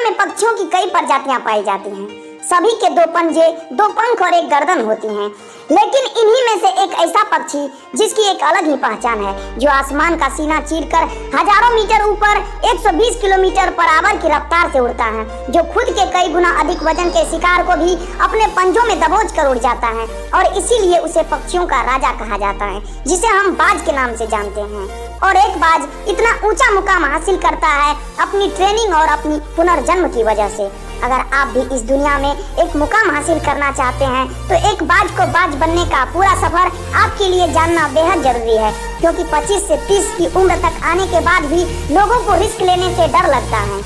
में पक्षियों की कई प्रजातियां पाई जाती हैं। सभी के दो पंजे, दो पंख और एक गर्दन होती हैं, लेकिन इन्हीं में से एक ऐसा पक्षी जिसकी एक अलग ही पहचान है, जो आसमान का सीना चीरकर हजारों मीटर ऊपर 120 किलोमीटर पर आवर की रफ्तार से उड़ता है, जो खुद के कई गुना अधिक वजन के शिकार को भी अपने पंजों में दबोच कर उड़ जाता है, और इसीलिए उसे पक्षियों का राजा कहा जाता है, जिसे हम बाज के नाम से जानते हैं। और एक बाज इतना ऊंचा मुकाम हासिल करता है अपनी ट्रेनिंग और अपनी पुनर्जन्म की वजह से। अगर आप भी इस दुनिया में एक मुकाम हासिल करना चाहते हैं तो एक बाज को बाज बनने का पूरा सफर आपके लिए जानना बेहद जरूरी है, क्योंकि 25 से 30 की उम्र तक आने के बाद भी लोगों को रिस्क लेने से डर लगता है,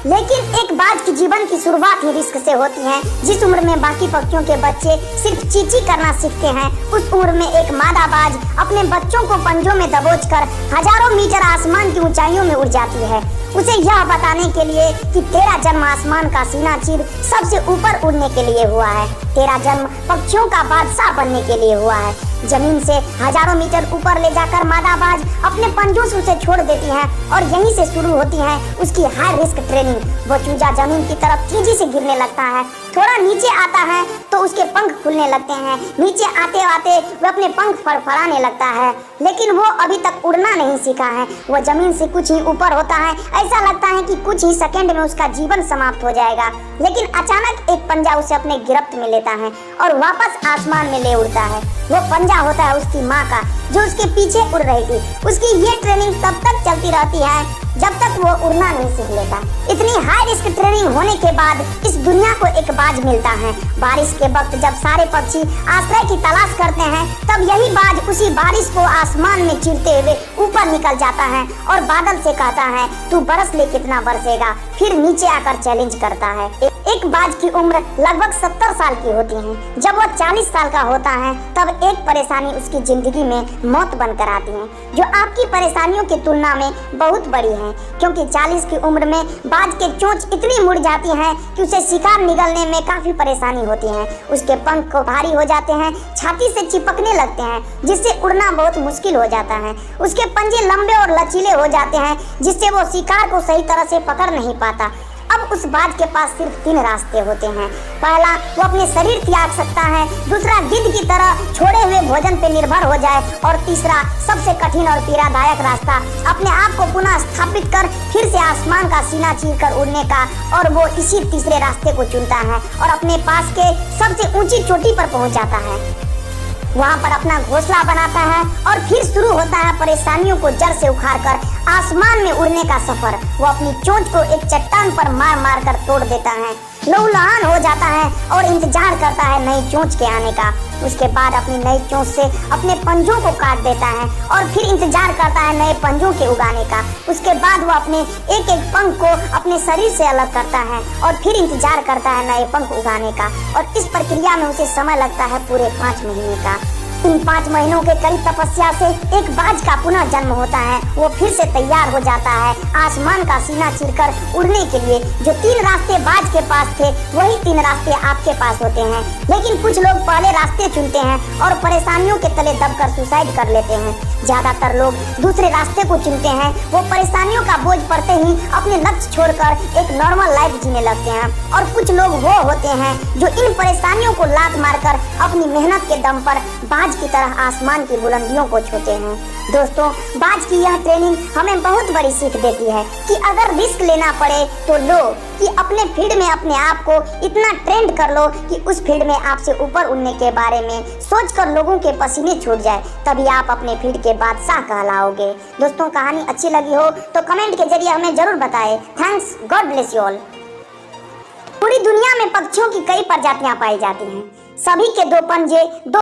लेकिन एक बाज की जीवन की शुरुआत ही रिस्क से होती है। जिस उम्र में बाकी पक्षियों के बच्चे सिर्फ चींची करना सीखते हैं, उस उम्र में एक मादा बाज अपने बच्चों को पंजों में दबोचकर हजारों मीटर आसमान की ऊंचाइयों में उड़ जाती है, उसे यह बताने के लिए कि तेरा जन्म आसमान का सीना चीर सबसे ऊपर उड़ने के लिए हुआ है। तेरा जन्म पक्षियों का बादशाह बनने के लिए हुआ है। जमीन से हजारों मीटर ऊपर ले जाकर मादा बाज अपने पंजों से उसे छोड़ देती है, और यहीं से शुरू होती है उसकी हाई रिस्क ट्रेनिंग। वो चूजा जमीन की तरफ तेजी से गिरने लगता है, थोड़ा नीचे आता है तो उसके पंख खुलने लगते हैं, नीचे आते आते वह अपने पंख फड़फड़ाने लगता है, लेकिन वो अभी तक उड़ना नहीं सीखा है। वो जमीन से कुछ ही ऊपर होता है, ऐसा लगता है कि कुछ ही सेकंड में उसका जीवन समाप्त हो जाएगा, लेकिन अचानक एक पंजा उसे अपने गिरफ्त में लेता है और वापस आसमान में ले उड़ता है। वो पंजा होता है उसकी माँ का, जो उसके पीछे उड़ रही थी। उसकी ये ट्रेनिंग तब तक चलती रहती है जब तक वो उड़ना नहीं सीख लेता। इतनी हाई रिस्क ट्रेनिंग होने के बाद इस दुनिया को एक बाज मिलता है। बारिश के वक्त जब सारे पक्षी आश्रय की तलाश करते हैं, तब यही बाज उसी बारिश को आसमान में चीरते हुए ऊपर निकल जाता है और बादल से कहता है, तू बरस ले कितना बरसेगा, फिर नीचे आकर चैलेंज करता है। एक बाज की उम्र लगभग 70 साल की होती है। जब वो 40 साल का होता है, तब एक परेशानी उसकी जिंदगी में मौत बनकर आती है, जो आपकी परेशानियों की तुलना में बहुत बड़ी है, क्योंकि 40 की उम्र में बाज के चोंच इतनी मुड़ जाती है कि उसे शिकार निगलने में काफी परेशानी होती है। उसके पंख को भारी हो जाते हैं, छाती से चिपकने लगते हैं, जिससे उड़ना बहुत मुश्किल हो जाता है। उसके पंजे लंबे और लचीले हो जाते हैं, जिससे वो शिकार को सही तरह से पकड़ नहीं पाता। अब उस बाज के पास सिर्फ 3 रास्ते होते हैं। पहला, वो अपने शरीर त्याग सकता है, दूसरा गिद्ध की तरह छोड़े हुए भोजन पे निर्भर हो जाए, और तीसरा सबसे कठिन और पीड़ादायक रास्ता, अपने आप को पुनः स्थापित कर फिर से आसमान का सीना चीरकर उड़ने का। और वो इसी तीसरे रास्ते को चुनता है और अपने पास के सबसे ऊंची चोटी पर पहुंच जाता है। वहाँ पर अपना घोंसला बनाता है और फिर शुरू होता है परेशानियों को जड़ से उखाड़कर आसमान में उड़ने का सफर। वो अपनी चोंच को एक चट्टान पर मार मार कर तोड़ देता है, लहूलुहान हो जाता है और इंतजार करता है नई चोंच के आने का। उसके बाद अपनी नई चोंच से अपने पंजों को काट देता है और फिर इंतजार करता है नए पंजों के उगाने का। उसके बाद वो अपने एक एक पंख को अपने शरीर से अलग करता है और फिर इंतजार करता है नए पंख उगाने का, और इस प्रक्रिया में उसे समय लगता है पूरे 5 महीने का। इन 5 महीनों के कड़ी तपस्या से एक बाज का पुनः जन्म होता है। वो फिर से तैयार हो जाता है आसमान का सीना चीरकर उड़ने के लिए। जो 3 रास्ते बाज के पास थे, वही 3 रास्ते आपके पास होते हैं, लेकिन कुछ लोग पहले रास्ते चुनते हैं और परेशानियों के तले दबकर सुसाइड कर लेते हैं। ज्यादातर लोग दूसरे रास्ते को चुनते हैं। वो परेशानियों का बोझ पड़ते ही अपने लक्ष्य छोड़कर एक नॉर्मल लाइफ जीने लगते हैं। और कुछ लोग वो होते हैं जो इन परेशानियों को लात मारकर अपनी मेहनत के दम पर बाज की तरह आसमान की बुलंदियों को छूते हैं। दोस्तों, बाज की यह ट्रेनिंग हमें बहुत बड़ी सीख देती है कि अगर रिस्क लेना पड़े तो लो, कि अपने फील्ड में अपने आप को इतना ट्रेंड कर लो कि उस फील्ड में आपसे ऊपर उड़ने के बारे में सोचकर लोगों के पसीने छूट जाए, तभी आप अपने फील्ड के बादशाह कहलाओगे। दोस्तों, कहानी अच्छी लगी हो तो कमेंट के जरिए हमें जरूर बताएं। Thanks, God bless you all. पूरी दुनिया में पक्षियों की कई प्रजातियां पाई जाती हैं। सभी के 2 पंजे, 2